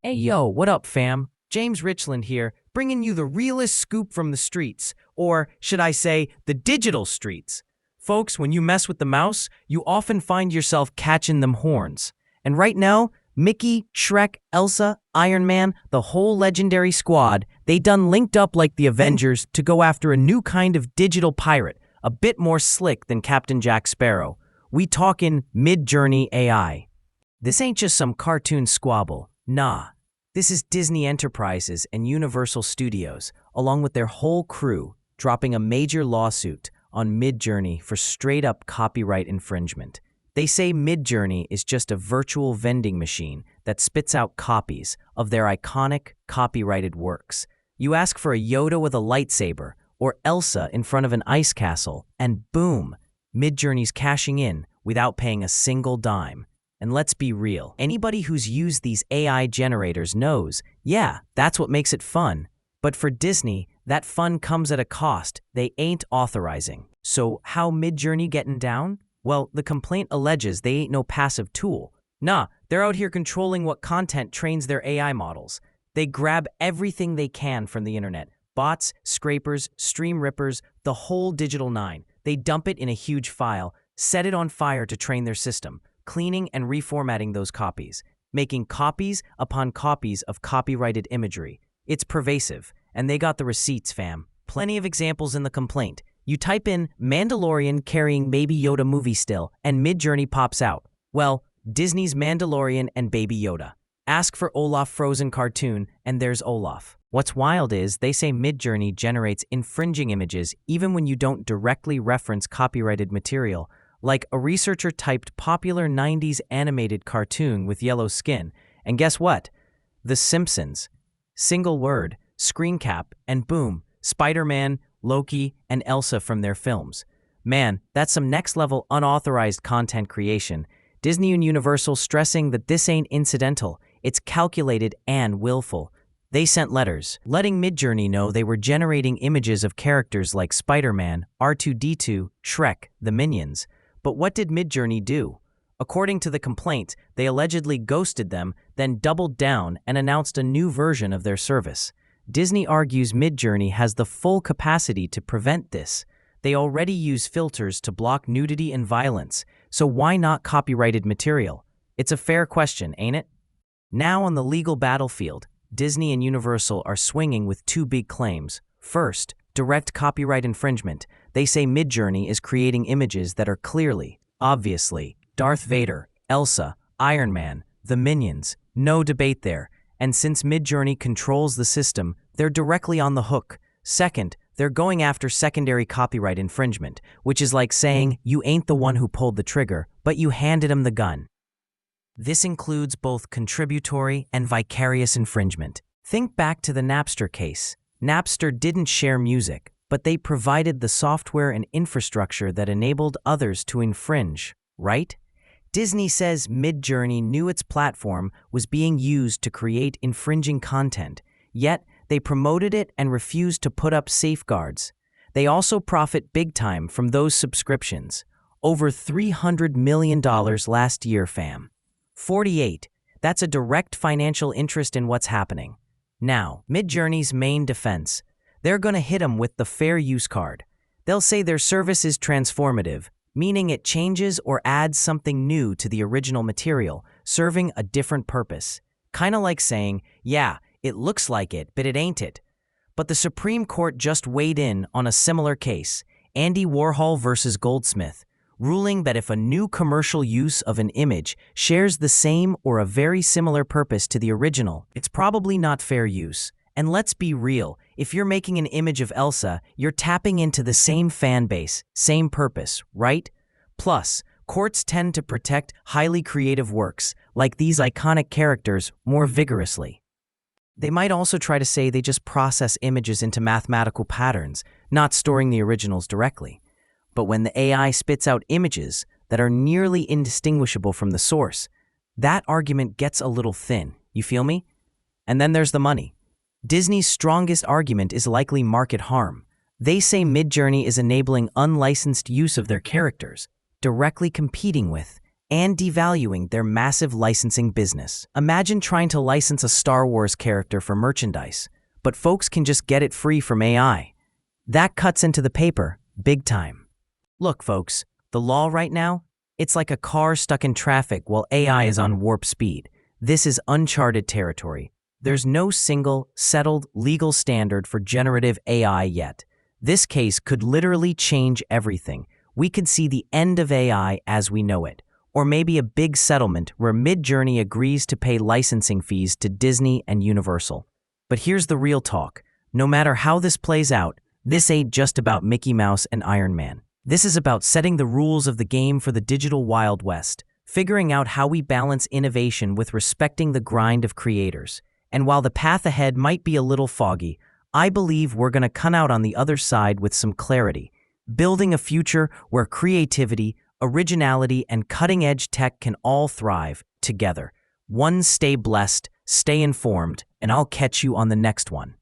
Hey yo, what up fam? James Richland here, bringing you the realest scoop from the streets, or should I say, the digital streets. Folks, when you mess with the mouse, you often find yourself catching them horns. And right now, Mickey, Shrek, Elsa, Iron Man, the whole legendary squad, they done linked up like the Avengers to go after a new kind of digital pirate, a bit more slick than Captain Jack Sparrow. We talkin' MidJourney AI. This ain't just some cartoon squabble, nah. This is Disney Enterprises and Universal Studios, along with their whole crew, dropping a major lawsuit on MidJourney for straight-up copyright infringement. They say MidJourney is just a virtual vending machine that spits out copies of their iconic, copyrighted works. You ask for a Yoda with a lightsaber or Elsa in front of an ice castle, and boom, MidJourney's cashing in without paying a single dime. And let's be real, anybody who's used these AI generators knows, yeah, that's what makes it fun. But for Disney, that fun comes at a cost they ain't authorizing. So how MidJourney getting down? Well, the complaint alleges they ain't no passive tool. Nah, they're out here controlling what content trains their AI models. They grab everything they can from the internet. Bots, scrapers, stream rippers, the whole digital nine. They dump it in a huge file, set it on fire to train their system, cleaning and reformatting those copies, making copies upon copies of copyrighted imagery. It's pervasive, and they got the receipts, fam. Plenty of examples in the complaint. You type in Mandalorian carrying Baby Yoda movie still, and MidJourney pops out. Well, Disney's Mandalorian and Baby Yoda. Ask for Olaf Frozen cartoon, and there's Olaf. What's wild is they say MidJourney generates infringing images even when you don't directly reference copyrighted material. Like a researcher typed popular 90s animated cartoon with yellow skin, and guess what? The Simpsons. Single word, screen cap, and boom, Spider-Man, Loki, and Elsa from their films. Man, that's some next-level unauthorized content creation. Disney and Universal stressing that this ain't incidental, it's calculated and willful. They sent letters, letting MidJourney know they were generating images of characters like Spider-Man, R2-D2, Shrek, the Minions. But what did MidJourney do? According to the complaint, they allegedly ghosted them, then doubled down and announced a new version of their service. Disney argues MidJourney has the full capacity to prevent this. They already use filters to block nudity and violence, so why not copyrighted material? It's a fair question, ain't it? Now on the legal battlefield, Disney and Universal are swinging with two big claims. First, direct copyright infringement. They say MidJourney is creating images that are clearly, obviously, Darth Vader, Elsa, Iron Man, the Minions. No debate there. And since MidJourney controls the system, they're directly on the hook. Second, they're going after secondary copyright infringement, which is like saying you ain't the one who pulled the trigger, but you handed him the gun. This includes both contributory and vicarious infringement. Think back to the Napster case. Napster didn't share music, but they provided the software and infrastructure that enabled others to infringe, right? Disney says MidJourney knew its platform was being used to create infringing content, yet they promoted it and refused to put up safeguards. They also profit big time from those subscriptions. Over $300 million last year, fam. 48. That's a direct financial interest in what's happening. Now, MidJourney's main defense. They're gonna hit them with the fair use card. They'll say their service is transformative, meaning it changes or adds something new to the original material, serving a different purpose. Kinda like saying, yeah, it looks like it, but it ain't it. But the Supreme Court just weighed in on a similar case, Andy Warhol versus Goldsmith, ruling that if a new commercial use of an image shares the same or a very similar purpose to the original, it's probably not fair use. And let's be real, if you're making an image of Elsa, you're tapping into the same fan base, same purpose, right? Plus, courts tend to protect highly creative works, like these iconic characters, more vigorously. They might also try to say they just process images into mathematical patterns, not storing the originals directly. But when the AI spits out images that are nearly indistinguishable from the source, that argument gets a little thin, you feel me? And then there's the money. Disney's strongest argument is likely market harm. They say MidJourney is enabling unlicensed use of their characters, directly competing with and devaluing their massive licensing business. Imagine trying to license a Star Wars character for merchandise, but folks can just get it free from AI. That cuts into the paper, big time. Look, folks, the law right now, it's like a car stuck in traffic while AI is on warp speed. This is uncharted territory. There's no single, settled legal standard for generative AI yet. This case could literally change everything. We could see the end of AI as we know it, or maybe a big settlement where MidJourney agrees to pay licensing fees to Disney and Universal. But here's the real talk. No matter how this plays out, this ain't just about Mickey Mouse and Iron Man. This is about setting the rules of the game for the digital Wild West, figuring out how we balance innovation with respecting the grind of creators. And while the path ahead might be a little foggy, I believe we're going to come out on the other side with some clarity, building a future where creativity, originality, and cutting-edge tech can all thrive together. Stay blessed, stay informed, and I'll catch you on the next one.